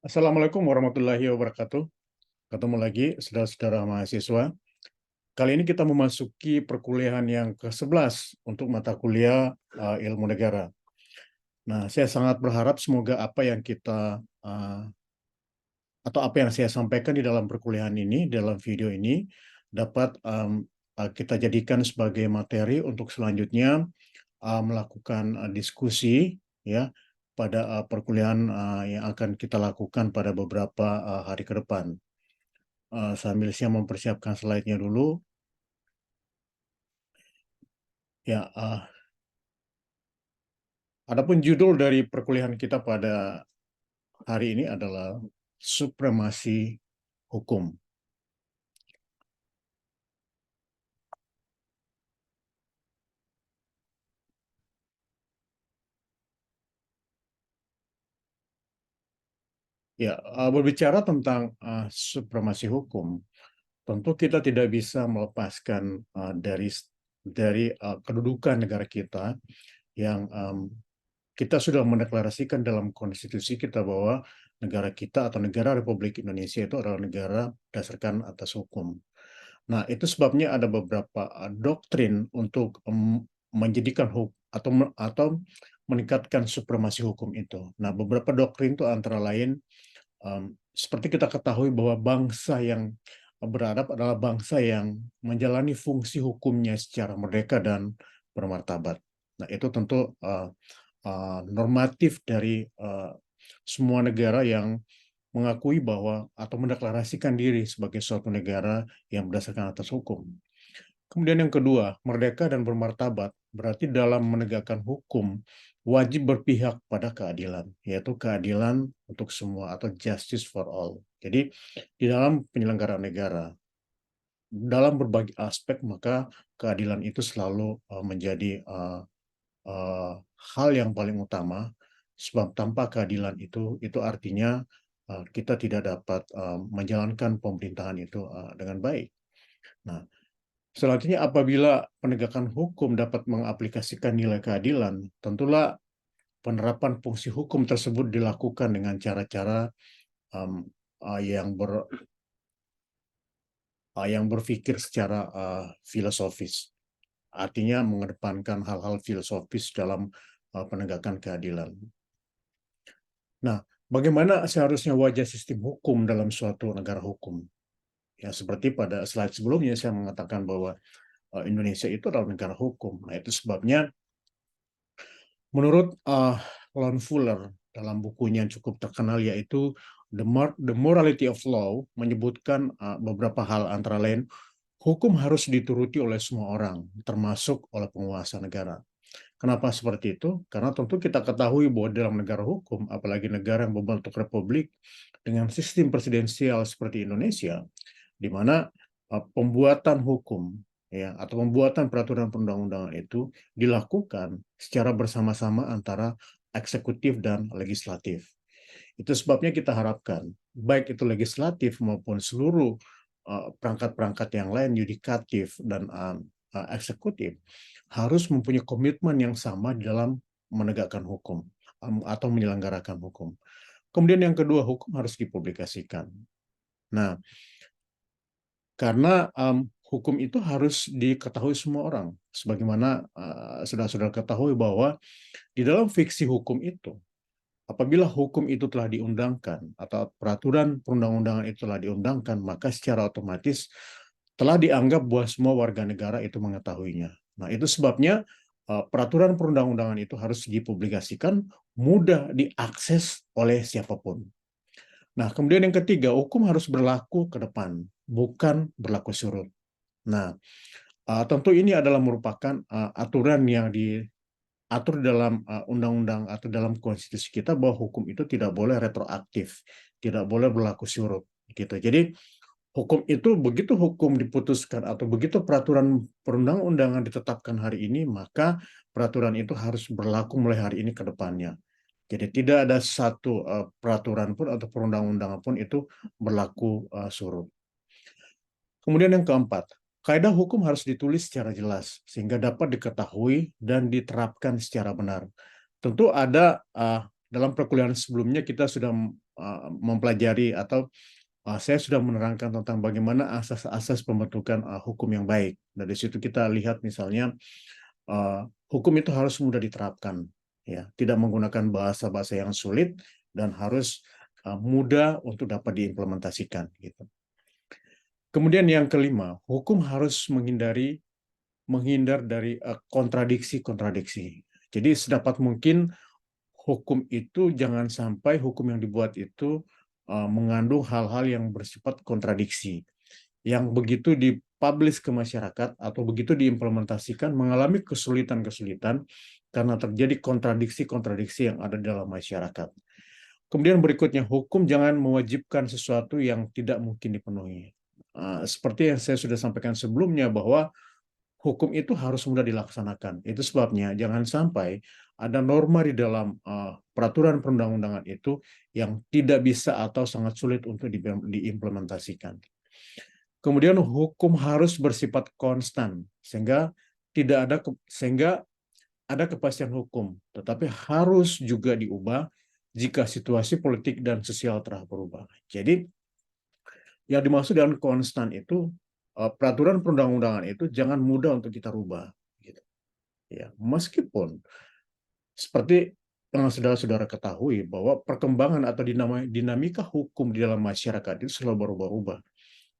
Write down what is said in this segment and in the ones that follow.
Assalamualaikum warahmatullahi wabarakatuh. Ketemu lagi saudara-saudara mahasiswa. Kali ini kita memasuki perkuliahan yang ke-11 untuk mata kuliah ilmu negara. Nah, saya sangat berharap semoga apa yang kita atau apa yang saya sampaikan di dalam perkuliahan ini, dalam video ini, dapat kita jadikan sebagai materi untuk selanjutnya melakukan diskusi ya pada perkuliahan yang akan kita lakukan pada beberapa hari ke depan. Sambil saya mempersiapkan slide-nya dulu. Ya, adapun judul dari perkuliahan kita pada hari ini adalah supremasi hukum. Ya, berbicara tentang supremasi hukum, tentu kita tidak bisa melepaskan dari kedudukan negara kita yang kita sudah mendeklarasikan dalam konstitusi kita bahwa negara kita atau negara Republik Indonesia itu adalah negara berdasarkan atas hukum. Nah, itu sebabnya ada beberapa doktrin untuk menjadikan hukum atau meningkatkan supremasi hukum itu. Nah, beberapa doktrin itu antara lain seperti kita ketahui bahwa bangsa yang beradab adalah bangsa yang menjalani fungsi hukumnya secara merdeka dan bermartabat. Nah, itu tentu normatif dari semua negara yang mengakui bahwa atau mendeklarasikan diri sebagai suatu negara yang berdasarkan atas hukum. Kemudian yang kedua, merdeka dan bermartabat berarti dalam menegakkan hukum wajib berpihak pada keadilan, yaitu keadilan untuk semua atau justice for all. Jadi di dalam penyelenggaraan negara, dalam berbagai aspek maka keadilan itu selalu menjadi hal yang paling utama, sebab tanpa keadilan itu artinya kita tidak dapat menjalankan pemerintahan itu dengan baik. Nah, selanjutnya apabila penegakan hukum dapat mengaplikasikan nilai keadilan, tentulah penerapan fungsi hukum tersebut dilakukan dengan cara-cara yang berpikir secara filosofis. Artinya mengedepankan hal-hal filosofis dalam penegakan keadilan. Nah, bagaimana seharusnya wajah sistem hukum dalam suatu negara hukum? Ya, seperti pada slide sebelumnya saya mengatakan bahwa Indonesia itu adalah negara hukum. Nah, itu sebabnya menurut Lon Fuller dalam bukunya yang cukup terkenal yaitu The Morality of Law menyebutkan beberapa hal antara lain hukum harus dituruti oleh semua orang, termasuk oleh penguasa negara. Kenapa seperti itu? Karena tentu kita ketahui bahwa dalam negara hukum, apalagi negara yang berbentuk republik dengan sistem presidensial seperti Indonesia, di mana pembuatan hukum ya atau pembuatan peraturan perundang-undangan itu dilakukan secara bersama-sama antara eksekutif dan legislatif. Itu sebabnya kita harapkan baik itu legislatif maupun seluruh perangkat-perangkat yang lain yudikatif dan eksekutif harus mempunyai komitmen yang sama di dalam menegakkan hukum atau menyelenggarakan hukum. Kemudian yang kedua, hukum harus dipublikasikan. Nah, karena hukum itu harus diketahui semua orang. Sebagaimana saudara-saudara ketahui bahwa di dalam fiksi hukum itu, apabila hukum itu telah diundangkan atau peraturan perundang-undangan itu telah diundangkan, maka secara otomatis telah dianggap bahwa semua warga negara itu mengetahuinya. Nah, itu sebabnya peraturan perundang-undangan itu harus dipublikasikan, mudah diakses oleh siapapun. Nah, kemudian yang ketiga, hukum harus berlaku ke depan, bukan berlaku surut. Nah, tentu ini adalah merupakan aturan yang diatur dalam undang-undang atau dalam konstitusi kita bahwa hukum itu tidak boleh retroaktif, tidak boleh berlaku surut. Gitu. Jadi hukum itu begitu hukum diputuskan atau begitu peraturan perundang-undangan ditetapkan hari ini, maka peraturan itu harus berlaku mulai hari ini ke depannya. Jadi tidak ada satu peraturan pun atau perundang-undangan pun itu berlaku surut. Kemudian yang keempat, kaidah hukum harus ditulis secara jelas sehingga dapat diketahui dan diterapkan secara benar. Tentu ada dalam perkuliahan sebelumnya kita sudah mempelajari atau saya sudah menerangkan tentang bagaimana asas-asas pembentukan hukum yang baik. Dari situ kita lihat misalnya hukum itu harus mudah diterapkan, ya, tidak menggunakan bahasa-bahasa yang sulit dan harus mudah untuk dapat diimplementasikan. Gitu. Kemudian yang kelima, hukum harus menghindar dari kontradiksi-kontradiksi. Jadi sedapat mungkin hukum itu jangan sampai hukum yang dibuat itu mengandung hal-hal yang bersifat kontradiksi, yang begitu dipublish ke masyarakat atau begitu diimplementasikan mengalami kesulitan-kesulitan karena terjadi kontradiksi-kontradiksi yang ada di dalam masyarakat. Kemudian berikutnya, hukum jangan mewajibkan sesuatu yang tidak mungkin dipenuhi. Seperti yang saya sudah sampaikan sebelumnya bahwa hukum itu harus mudah dilaksanakan. Itu sebabnya jangan sampai ada norma di dalam peraturan perundang-undangan itu yang tidak bisa atau sangat sulit untuk diimplementasikan. Kemudian hukum harus bersifat konstan sehingga ada kepastian hukum, tetapi harus juga diubah jika situasi politik dan sosial telah berubah. Jadi yang dimaksud dengan konstan itu peraturan perundang-undangan itu jangan mudah untuk kita rubah. Gitu. Ya, meskipun seperti yang saudara-saudara ketahui bahwa perkembangan atau dinamika hukum di dalam masyarakat itu selalu berubah-ubah.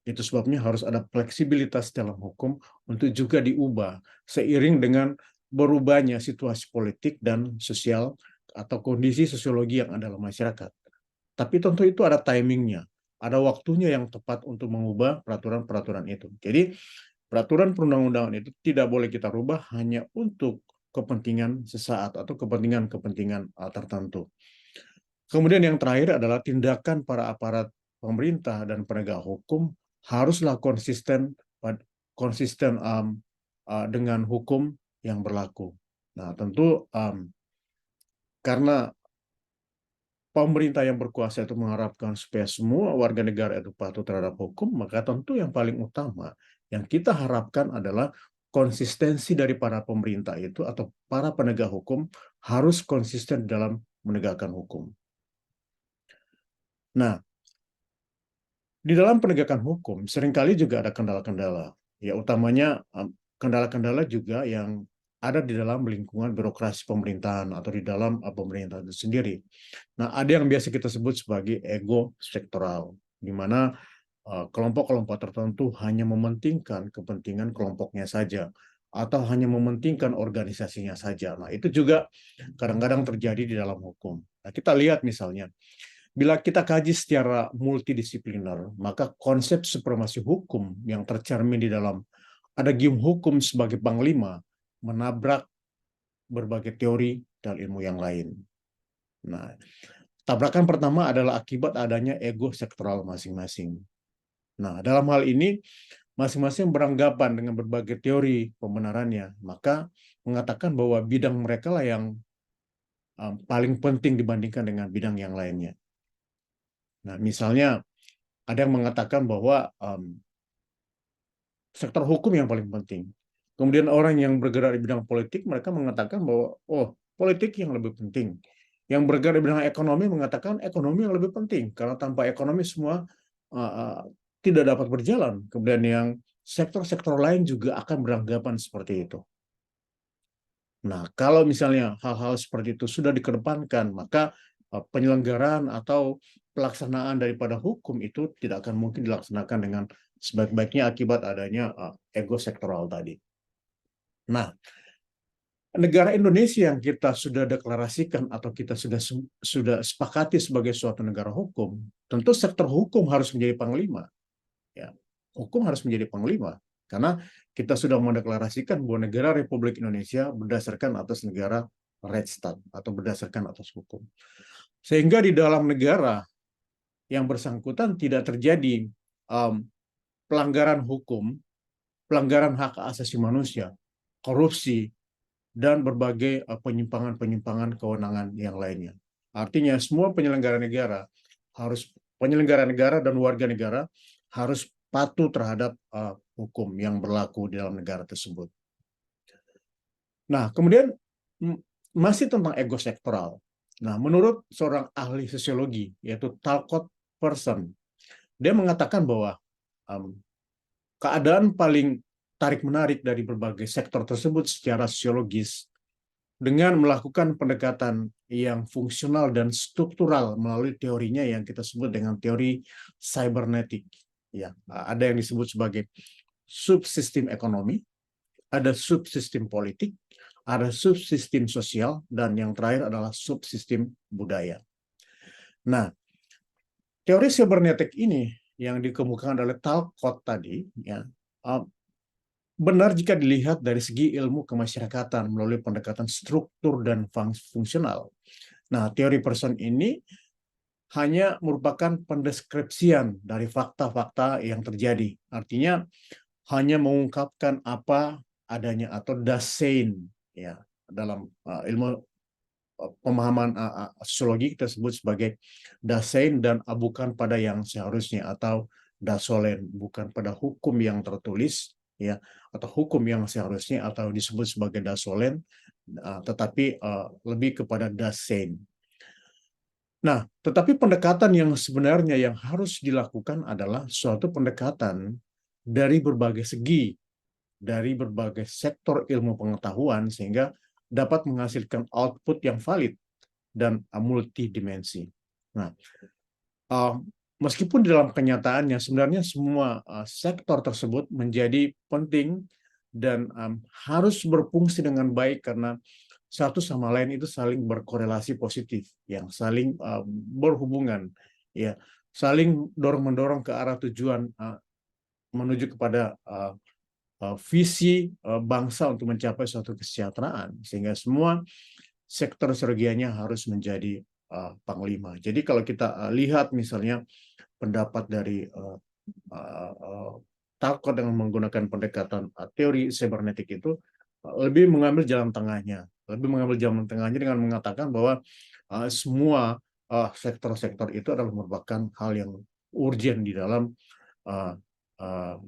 Itu sebabnya harus ada fleksibilitas dalam hukum untuk juga diubah seiring dengan berubahnya situasi politik dan sosial atau kondisi sosiologi yang ada dalam masyarakat. Tapi tentu itu ada timingnya, ada waktunya yang tepat untuk mengubah peraturan-peraturan itu. Jadi peraturan perundang-undangan itu tidak boleh kita rubah hanya untuk kepentingan sesaat atau kepentingan-kepentingan tertentu. Kemudian yang terakhir adalah tindakan para aparat pemerintah dan penegak hukum haruslah konsisten dengan hukum yang berlaku. Nah, tentu karena pemerintah yang berkuasa itu mengharapkan supaya semua warga negara itu patuh terhadap hukum, maka tentu yang paling utama yang kita harapkan adalah konsistensi dari para pemerintah itu atau para penegak hukum harus konsisten dalam menegakkan hukum. Nah, di dalam penegakan hukum seringkali juga ada kendala-kendala. Ya, utamanya kendala-kendala juga yang ada di dalam lingkungan birokrasi pemerintahan atau di dalam pemerintahan itu sendiri. Nah, ada yang biasa kita sebut sebagai ego sektoral, di mana kelompok-kelompok tertentu hanya mementingkan kepentingan kelompoknya saja atau hanya mementingkan organisasinya saja. Nah, itu juga kadang-kadang terjadi di dalam hukum. Nah, kita lihat misalnya bila kita kaji secara multidisipliner, maka konsep supremasi hukum yang tercermin di dalam ada gium hukum sebagai panglima menabrak berbagai teori dan ilmu yang lain. Nah, tabrakan pertama adalah akibat adanya ego sektoral masing-masing. Nah, dalam hal ini masing-masing beranggapan dengan berbagai teori pembenarannya, maka mengatakan bahwa bidang mereka lah yang paling penting dibandingkan dengan bidang yang lainnya. Nah, misalnya ada yang mengatakan bahwa sektor hukum yang paling penting. Kemudian orang yang bergerak di bidang politik, mereka mengatakan bahwa, oh, politik yang lebih penting. Yang bergerak di bidang ekonomi mengatakan ekonomi yang lebih penting, karena tanpa ekonomi semua tidak dapat berjalan. Kemudian yang sektor-sektor lain juga akan beranggapan seperti itu. Nah, kalau misalnya hal-hal seperti itu sudah dikedepankan, maka penyelenggaraan atau pelaksanaan daripada hukum itu tidak akan mungkin dilaksanakan dengan sebaik-baiknya akibat adanya ego sektoral tadi. Nah, negara Indonesia yang kita sudah deklarasikan atau kita sudah sepakati sebagai suatu negara hukum, tentu sektor hukum harus menjadi panglima. Ya, hukum harus menjadi panglima karena kita sudah mendeklarasikan bahwa negara Republik Indonesia berdasarkan atas negara Rechtsstaat atau berdasarkan atas hukum. Sehingga di dalam negara yang bersangkutan tidak terjadi pelanggaran hukum, pelanggaran hak asasi manusia, korupsi, dan berbagai penyimpangan-penyimpangan kewenangan yang lainnya. Artinya semua penyelenggara negara dan warga negara harus patuh terhadap hukum yang berlaku di dalam negara tersebut. Nah, kemudian masih tentang ego sektoral. Nah, menurut seorang ahli sosiologi, yaitu Talcott Person, dia mengatakan bahwa um, keadaan paling tarik-menarik dari berbagai sektor tersebut secara sosiologis dengan melakukan pendekatan yang fungsional dan struktural melalui teorinya yang kita sebut dengan teori cybernetik. Ya, ada yang disebut sebagai subsistem ekonomi, ada subsistem politik, ada subsistem sosial, dan yang terakhir adalah subsistem budaya. Nah, teori cybernetik ini yang dikemukakan oleh Talcott tadi, ya, benar jika dilihat dari segi ilmu kemasyarakatan melalui pendekatan struktur dan fungsional. Nah, teori person ini hanya merupakan pendeskripsian dari fakta-fakta yang terjadi. Artinya hanya mengungkapkan apa adanya atau Dasein, ya, dalam ilmu pemahaman sosiologi kita sebut sebagai Dasein, dan bukan pada yang seharusnya, atau Dasolen, bukan pada hukum yang tertulis, ya, atau hukum yang seharusnya, atau disebut sebagai Dasolen, tetapi lebih kepada Dasein. Nah, tetapi pendekatan yang sebenarnya yang harus dilakukan adalah suatu pendekatan dari berbagai segi, dari berbagai sektor ilmu pengetahuan, sehingga dapat menghasilkan output yang valid dan multidimensi. Nah, meskipun di dalam kenyataannya sebenarnya semua sektor tersebut menjadi penting dan harus berfungsi dengan baik karena satu sama lain itu saling berkorelasi positif, yang saling berhubungan, ya, saling dorong-mendorong ke arah tujuan menuju kepada visi bangsa untuk mencapai suatu kesejahteraan, sehingga semua sektor strategianya harus menjadi panglima. Jadi kalau kita lihat misalnya pendapat dari Talcott dengan menggunakan pendekatan teori cybernetik itu lebih mengambil jalan tengahnya, dengan mengatakan bahwa semua sektor-sektor itu adalah merupakan hal yang urgent di dalam uh, uh,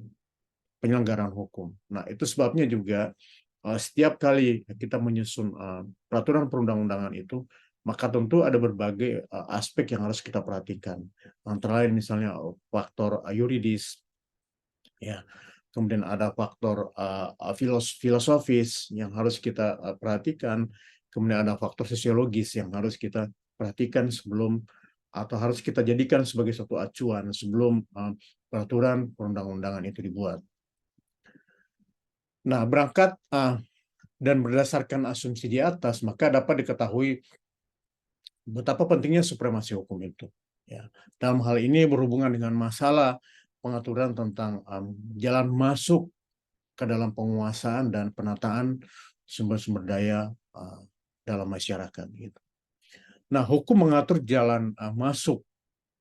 penyelenggaraan hukum. Nah, itu sebabnya juga setiap kali kita menyusun peraturan perundang-undangan itu, maka tentu ada berbagai aspek yang harus kita perhatikan. Antara lain misalnya faktor yuridis, ya, kemudian ada faktor filosofis yang harus kita perhatikan, kemudian ada faktor sosiologis yang harus kita perhatikan sebelum, atau harus kita jadikan sebagai suatu acuan sebelum peraturan perundang-undangan itu dibuat. Nah, berangkat dan berdasarkan asumsi di atas, maka dapat diketahui betapa pentingnya supremasi hukum itu. Ya. Dalam hal ini berhubungan dengan masalah pengaturan tentang jalan masuk ke dalam penguasaan dan penataan sumber-sumber daya dalam masyarakat. Gitu. Nah, hukum mengatur jalan masuk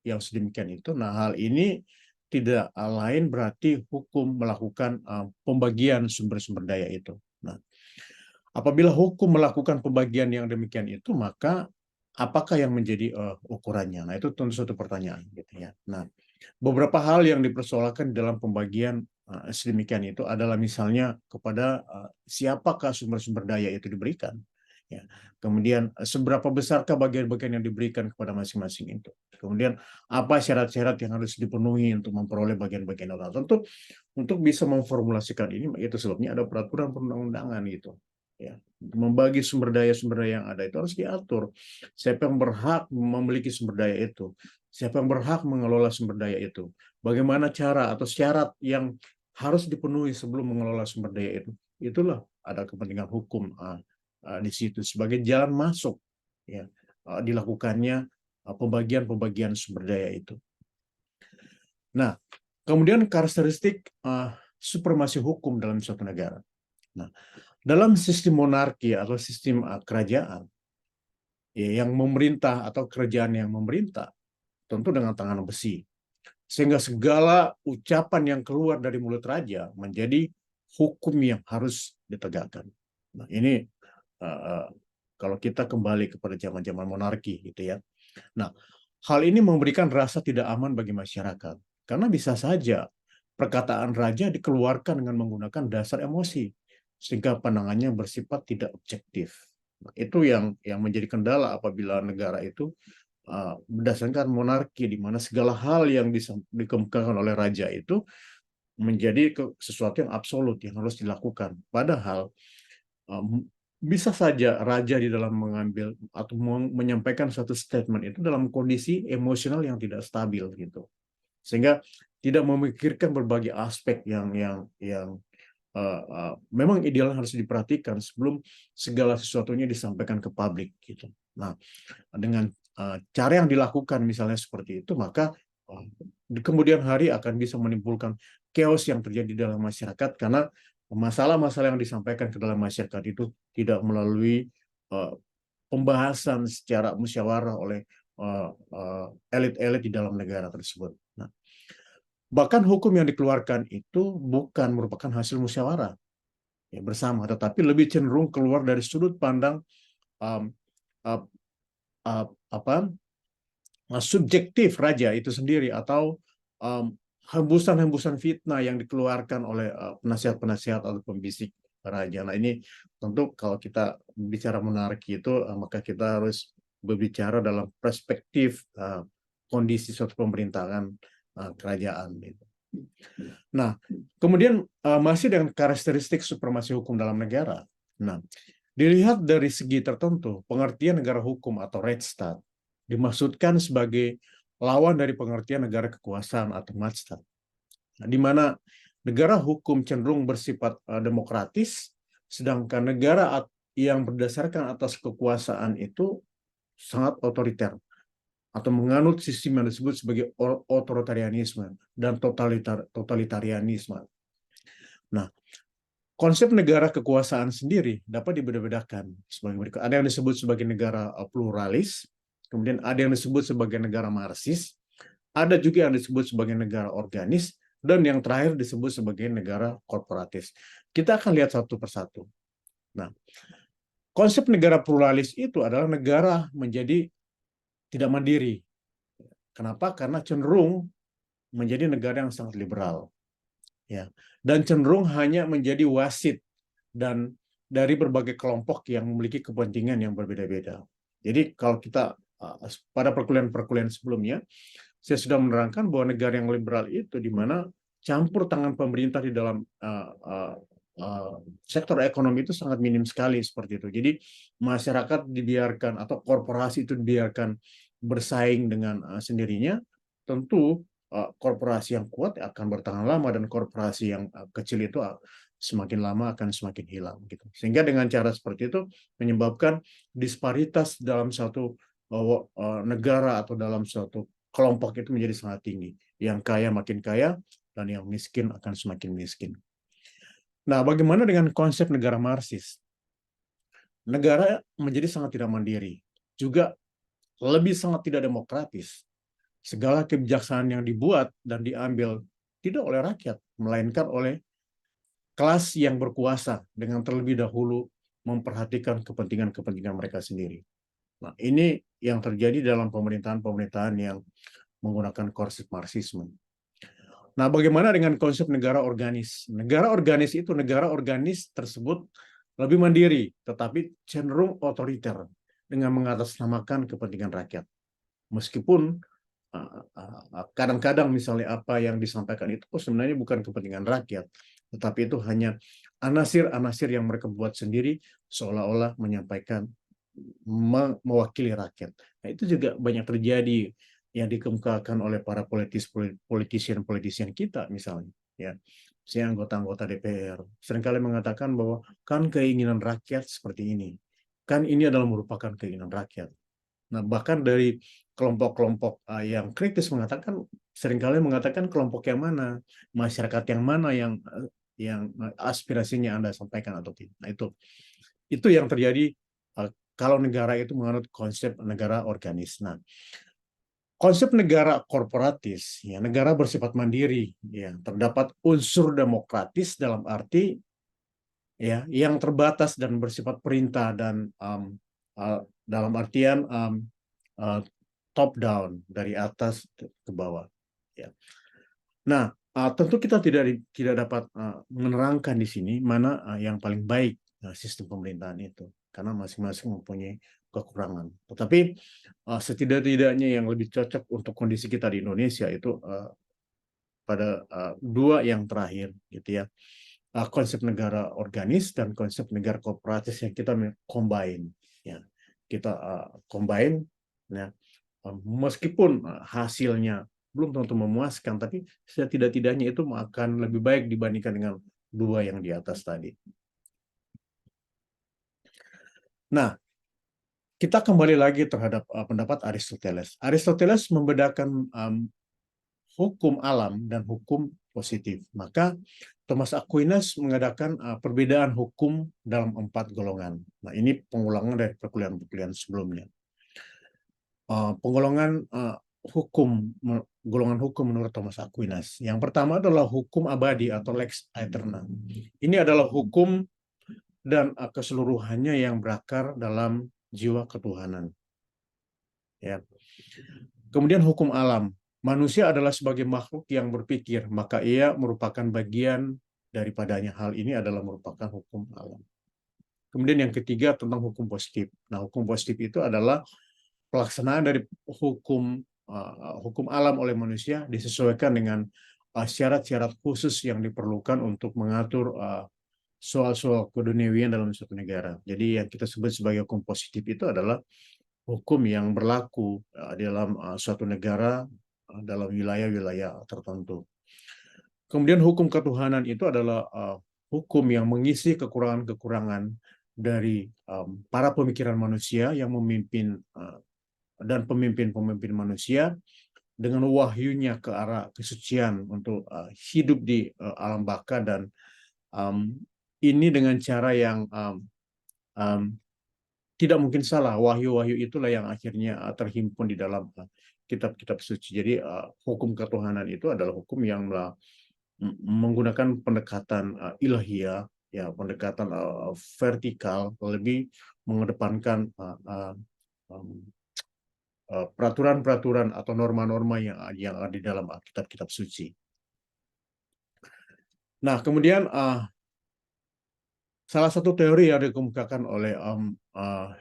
yang sedemikian itu. Nah, hal ini tidak lain berarti hukum melakukan pembagian sumber-sumber daya itu. Nah, apabila hukum melakukan pembagian yang demikian itu, maka apakah yang menjadi ukurannya? Nah, itu tentu suatu pertanyaan, gitu ya. Nah, beberapa hal yang dipersoalkan dalam pembagian sedemikian itu adalah misalnya kepada siapakah sumber-sumber daya itu diberikan. Ya. Kemudian seberapa besarkah bagian-bagian yang diberikan kepada masing-masing itu. Kemudian apa syarat-syarat yang harus dipenuhi untuk memperoleh bagian-bagian itu. Tentu untuk bisa memformulasikan ini, itu sebabnya ada peraturan perundang-undangan gitu. Ya, membagi sumber daya yang ada itu harus diatur. Siapa yang berhak memiliki sumber daya itu? Siapa yang berhak mengelola sumber daya itu? Bagaimana cara atau syarat yang harus dipenuhi sebelum mengelola sumber daya itu? Itulah ada kepentingan hukum di situ sebagai jalan masuk, ya, dilakukannya pembagian sumber daya itu. Nah, kemudian karakteristik supremasi hukum dalam suatu negara. Nah, dalam sistem monarki atau sistem kerajaan, ya, yang memerintah atau kerajaan yang memerintah tentu dengan tangan besi, sehingga segala ucapan yang keluar dari mulut raja menjadi hukum yang harus ditegakkan. Nah, ini kalau kita kembali kepada zaman-zaman monarki, gitu ya. Nah, hal ini memberikan rasa tidak aman bagi masyarakat karena bisa saja perkataan raja dikeluarkan dengan menggunakan dasar emosi sehingga pandangannya bersifat tidak objektif. Itu yang menjadi kendala apabila negara itu berdasarkan monarki, di mana segala hal yang dikemukakan oleh raja itu menjadi sesuatu yang absolut yang harus dilakukan. Padahal bisa saja raja di dalam mengambil atau menyampaikan suatu statement itu dalam kondisi emosional yang tidak stabil gitu, sehingga tidak memikirkan berbagai aspek yang memang ideal harus diperhatikan sebelum segala sesuatunya disampaikan ke publik gitu. Nah, dengan cara yang dilakukan misalnya seperti itu, maka di kemudian hari akan bisa menimbulkan chaos yang terjadi dalam masyarakat, karena masalah-masalah yang disampaikan ke dalam masyarakat itu tidak melalui pembahasan secara musyawarah oleh elit-elit di dalam negara tersebut. Nah, bahkan hukum yang dikeluarkan itu bukan merupakan hasil musyawarah ya, bersama, tetapi lebih cenderung keluar dari sudut pandang um, uh, apa subjektif raja itu sendiri, atau hembusan-hembusan fitnah yang dikeluarkan oleh penasihat-penasihat atau pembisik raja. Nah, ini tentu kalau kita bicara monarki itu maka kita harus berbicara dalam perspektif kondisi suatu pemerintahan kerajaan gitu. Nah, kemudian masih dengan karakteristik supremasi hukum dalam negara. Nah, dilihat dari segi tertentu, pengertian negara hukum atau Rechtsstaat dimaksudkan sebagai lawan dari pengertian negara kekuasaan atau Machtstaat. Nah, di mana negara hukum cenderung bersifat demokratis, sedangkan negara yang berdasarkan atas kekuasaan itu sangat otoriter atau menganut sistem yang disebut sebagai otoritarianisme dan totalitarianisme. Nah, konsep negara kekuasaan sendiri dapat dibedakan sebagai berikut. Ada yang disebut sebagai negara pluralis, kemudian ada yang disebut sebagai negara marsis, ada juga yang disebut sebagai negara organis, dan yang terakhir disebut sebagai negara korporatis. Kita akan lihat satu persatu. Nah, konsep negara pluralis itu adalah negara menjadi tidak mandiri. Kenapa? Karena cenderung menjadi negara yang sangat liberal, ya, dan cenderung hanya menjadi wasit dan dari berbagai kelompok yang memiliki kepentingan yang berbeda-beda. Jadi kalau kita pada perkuliahan-perkuliahan sebelumnya, saya sudah menerangkan bahwa negara yang liberal itu di mana campur tangan pemerintah di dalam sektor ekonomi itu sangat minim sekali seperti itu. Jadi masyarakat dibiarkan atau korporasi itu dibiarkan bersaing dengan sendirinya. Tentu korporasi yang kuat akan bertahan lama dan korporasi yang kecil itu semakin lama akan semakin hilang gitu. Sehingga dengan cara seperti itu menyebabkan disparitas dalam satu negara atau dalam suatu kelompok itu menjadi sangat tinggi. Yang kaya makin kaya dan yang miskin akan semakin miskin. Nah, bagaimana dengan konsep negara marsis? Negara menjadi sangat tidak mandiri, juga lebih sangat tidak demokratis. Segala kebijaksanaan yang dibuat dan diambil tidak oleh rakyat, melainkan oleh kelas yang berkuasa dengan terlebih dahulu memperhatikan kepentingan-kepentingan mereka sendiri. Nah, ini yang terjadi dalam pemerintahan-pemerintahan yang menggunakan konsep marxisme. Nah, bagaimana dengan konsep negara organis? Negara organis itu, negara organis tersebut lebih mandiri, tetapi cenderung otoriter dengan mengatasnamakan kepentingan rakyat. Meskipun kadang-kadang misalnya apa yang disampaikan itu sebenarnya bukan kepentingan rakyat, tetapi itu hanya anasir-anasir yang mereka buat sendiri seolah-olah menyampaikan mewakili rakyat. Nah, itu juga banyak terjadi yang dikemukakan oleh para politician kita misalnya, ya. Si anggota-anggota DPR seringkali mengatakan bahwa kan keinginan rakyat seperti ini, kan ini adalah merupakan keinginan rakyat. Nah, bahkan dari kelompok-kelompok yang kritis mengatakan, seringkali mengatakan kelompok yang mana, masyarakat yang mana yang aspirasinya Anda sampaikan atau tidak. Nah, itu yang terjadi kalau negara itu menganut konsep negara organis. Nah, konsep negara korporatis, ya, negara bersifat mandiri, ya, terdapat unsur demokratis dalam arti ya yang terbatas dan bersifat perintah dan dalam artian top down dari atas ke bawah. Ya. Nah, tentu kita tidak dapat menerangkan di sini mana yang paling baik sistem pemerintahan itu, karena masing-masing mempunyai kekurangan. Tetapi setidak-tidaknya yang lebih cocok untuk kondisi kita di Indonesia itu pada dua yang terakhir, gitu ya. Konsep negara organis dan konsep negara kooperatif yang kita combine, ya. Kita combine, ya. Meskipun hasilnya belum tentu memuaskan, tapi setidak-tidaknya itu akan lebih baik dibandingkan dengan dua yang di atas tadi. Nah, kita kembali lagi terhadap pendapat Aristoteles. Aristoteles membedakan hukum alam dan hukum positif. Maka Thomas Aquinas mengadakan perbedaan hukum dalam 4 golongan. Nah, ini pengulangan dari perkuliahan-perkuliahan sebelumnya. Penggolongan golongan hukum menurut Thomas Aquinas. Yang pertama adalah hukum abadi atau lex aeterna. Ini adalah hukum dan keseluruhannya yang berakar dalam jiwa ketuhanan. Ya. Kemudian hukum alam. Manusia adalah sebagai makhluk yang berpikir, maka ia merupakan bagian daripadanya. Hal ini adalah merupakan hukum alam. Kemudian yang ketiga tentang hukum positif. Nah, hukum positif itu adalah pelaksanaan dari hukum alam oleh manusia disesuaikan dengan syarat-syarat khusus yang diperlukan untuk mengatur soal-soal keduniawian dalam suatu negara. Jadi yang kita sebut sebagai hukum positif itu adalah hukum yang berlaku dalam suatu negara dalam wilayah-wilayah tertentu. Kemudian hukum ketuhanan itu adalah hukum yang mengisi kekurangan-kekurangan dari para pemikiran manusia yang memimpin dan pemimpin-pemimpin manusia dengan wahyunya ke arah kesucian untuk hidup di alam baka, dan ini dengan cara yang tidak mungkin salah. Wahyu-wahyu itulah yang akhirnya terhimpun di dalam kitab-kitab suci. Jadi hukum ketuhanan itu adalah hukum yang menggunakan pendekatan ilahiyah, ya, pendekatan vertikal, lebih mengedepankan peraturan-peraturan atau norma-norma yang ada di dalam kitab-kitab suci. Nah, kemudian salah satu teori yang dikemukakan oleh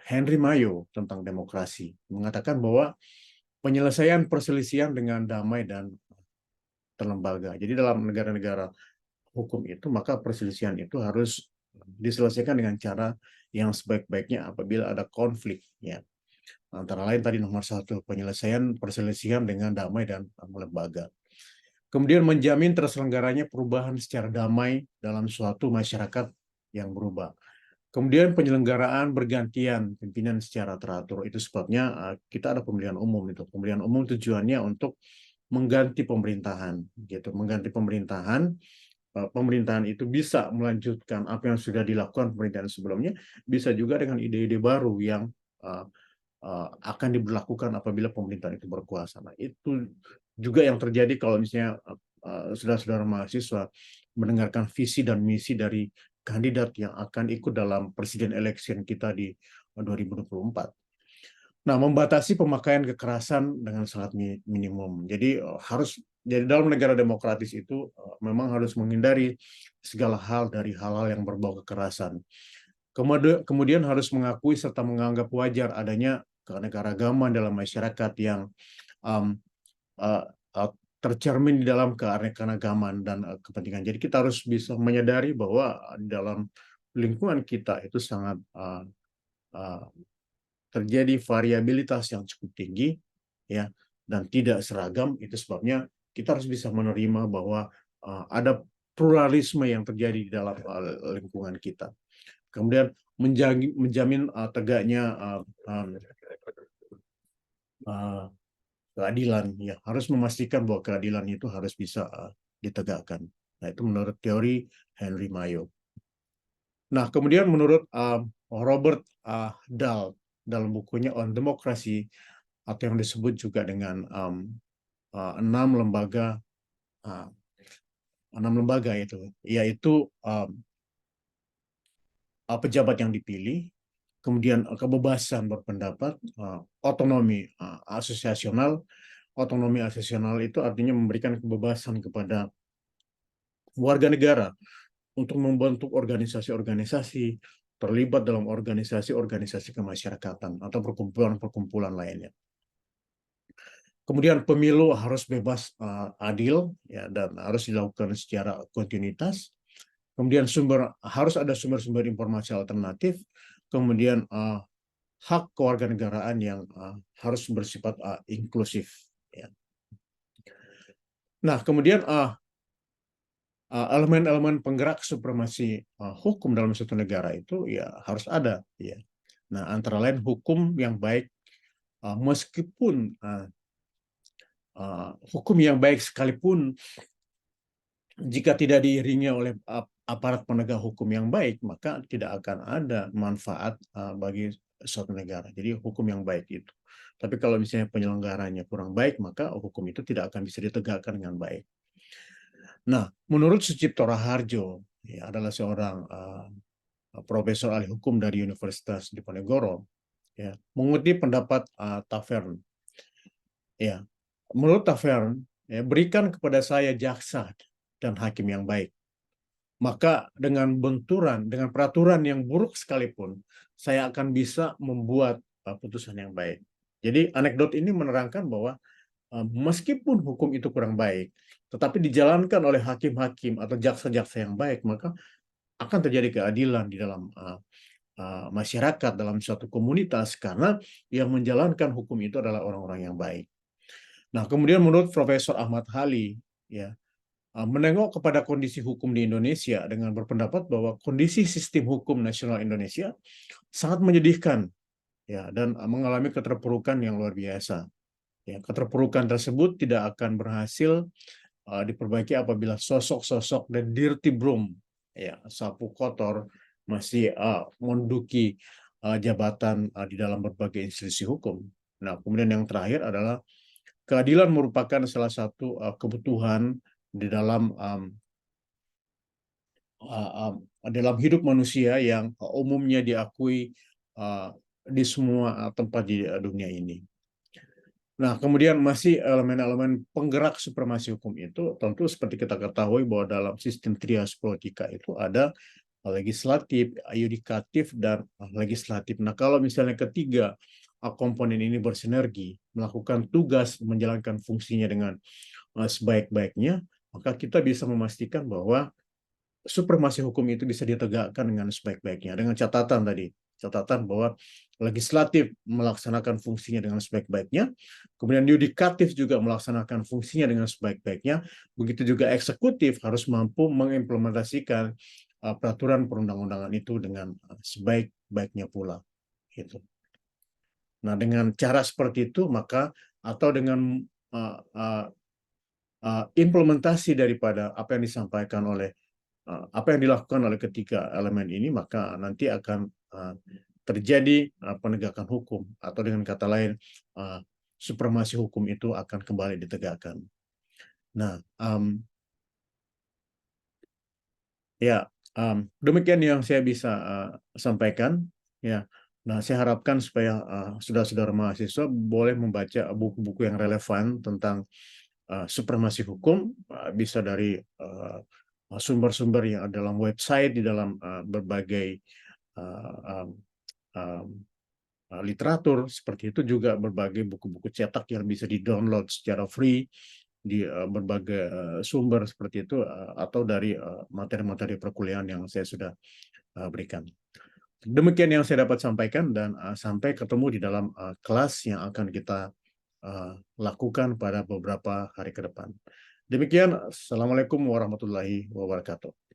Henry Mayo tentang demokrasi mengatakan bahwa penyelesaian perselisihan dengan damai dan terlembaga. Jadi dalam negara-negara hukum itu, maka perselisihan itu harus diselesaikan dengan cara yang sebaik-baiknya apabila ada konflik, ya. Antara lain tadi nomor satu, penyelesaian perselisihan dengan damai dan lembaga. Kemudian menjamin terselenggaranya perubahan secara damai dalam suatu masyarakat yang berubah. Kemudian penyelenggaraan bergantian pimpinan secara teratur. Itu sebabnya kita ada pemilihan umum itu. Pemilihan umum tujuannya untuk mengganti pemerintahan, gitu. Mengganti pemerintahan. Pemerintahan itu bisa melanjutkan apa yang sudah dilakukan pemerintahan sebelumnya, bisa juga dengan ide-ide baru yang akan diberlakukan apabila pemerintahan itu berkuasa. Nah, itu juga yang terjadi kalau misalnya saudara-saudara mahasiswa mendengarkan visi dan misi dari kandidat yang akan ikut dalam presiden election kita di 2024. Nah, membatasi pemakaian kekerasan dengan sangat minimum. Jadi jadi dalam negara demokratis itu memang harus menghindari segala hal dari hal-hal yang berbau kekerasan. Kemudian harus mengakui serta menganggap wajar adanya keanekaragaman dalam masyarakat yang tercermin di dalam keanekaragaman dan kepentingan. Jadi kita harus bisa menyadari bahwa dalam lingkungan kita itu sangat terjadi variabilitas yang cukup tinggi, ya, dan tidak seragam. Itu sebabnya kita harus bisa menerima bahwa ada pluralisme yang terjadi di dalam lingkungan kita. Kemudian menjamin tegaknya keadilan, ya, harus memastikan bahwa keadilan itu harus bisa ditegakkan. Nah, itu menurut teori Henry Mayo. Nah, kemudian menurut Robert Dahl dalam bukunya On Democracy, atau yang disebut juga dengan 6 lembaga itu, yaitu pejabat yang dipilih, kemudian kebebasan berpendapat, otonomi asosiasional. Otonomi asosiasional itu artinya memberikan kebebasan kepada warga negara untuk membentuk organisasi-organisasi, terlibat dalam organisasi-organisasi kemasyarakatan atau perkumpulan-perkumpulan lainnya. Kemudian pemilu harus bebas, adil, ya, dan harus dilakukan secara kontinuitas. Kemudian harus ada sumber-sumber informasi alternatif. Kemudian hak kewarganegaraan yang harus bersifat inklusif. Ya. Nah, kemudian elemen-elemen penggerak supremasi hukum dalam suatu negara itu ya harus ada. Ya. Nah, antara lain hukum yang baik, meskipun hukum yang baik sekalipun jika tidak diiringi oleh aparat penegak hukum yang baik, maka tidak akan ada manfaat bagi suatu negara. Jadi hukum yang baik itu. Tapi kalau misalnya penyelenggaranya kurang baik, maka hukum itu tidak akan bisa ditegakkan dengan baik. Nah, menurut Sucipto Raharjo, ya, adalah seorang profesor ahli hukum dari Universitas Diponegoro, ya, mengutip pendapat Tavern. Ya, menurut Tavern, ya, berikan kepada saya jaksa dan hakim yang baik. Maka dengan benturan, dengan peraturan yang buruk sekalipun, saya akan bisa membuat putusan yang baik. Jadi anekdot ini menerangkan bahwa meskipun hukum itu kurang baik, tetapi dijalankan oleh hakim-hakim atau jaksa-jaksa yang baik, maka akan terjadi keadilan di dalam masyarakat, dalam suatu komunitas, karena yang menjalankan hukum itu adalah orang-orang yang baik. Nah, kemudian menurut Profesor Ahmad Hali, ya, menengok kepada kondisi hukum di Indonesia dengan berpendapat bahwa kondisi sistem hukum nasional Indonesia sangat menyedihkan, ya, dan mengalami keterpurukan yang luar biasa. Ya, keterpurukan tersebut tidak akan berhasil diperbaiki apabila sosok-sosok dan dirty broom, ya, sapu kotor, masih menduduki jabatan di dalam berbagai institusi hukum. Nah, kemudian yang terakhir adalah keadilan merupakan salah satu kebutuhan di dalam hidup manusia yang umumnya diakui di semua tempat di dunia ini. Nah, kemudian masih elemen-elemen penggerak supremasi hukum itu, tentu seperti kita ketahui bahwa dalam sistem trias politika itu ada legislatif, yudikatif, dan legislatif. Nah, kalau misalnya ketiga komponen ini bersinergi, melakukan tugas, menjalankan fungsinya dengan sebaik-baiknya, maka kita bisa memastikan bahwa supremasi hukum itu bisa ditegakkan dengan sebaik-baiknya. Dengan catatan bahwa legislatif melaksanakan fungsinya dengan sebaik-baiknya, kemudian yudikatif juga melaksanakan fungsinya dengan sebaik-baiknya, begitu juga eksekutif harus mampu mengimplementasikan peraturan perundang-undangan itu dengan sebaik-baiknya pula. Gitu. Nah, dengan cara seperti itu, maka atau dengan implementasi daripada apa yang disampaikan oleh apa yang dilakukan oleh ketiga elemen ini, maka nanti akan terjadi penegakan hukum, atau dengan kata lain supremasi hukum itu akan kembali ditegakkan. Nah, ya, demikian yang saya bisa sampaikan. Ya, nah, saya harapkan supaya saudara-saudara mahasiswa boleh membaca buku-buku yang relevan tentang supremasi hukum, bisa dari sumber-sumber yang ada dalam website, di dalam berbagai literatur, seperti itu juga berbagai buku-buku cetak yang bisa di-download secara free di berbagai sumber seperti itu, atau dari materi-materi perkuliahan yang saya sudah berikan. Demikian yang saya dapat sampaikan, dan sampai ketemu di dalam kelas yang akan kita lakukan pada beberapa hari ke depan. Demikian, Assalamualaikum warahmatullahi wabarakatuh.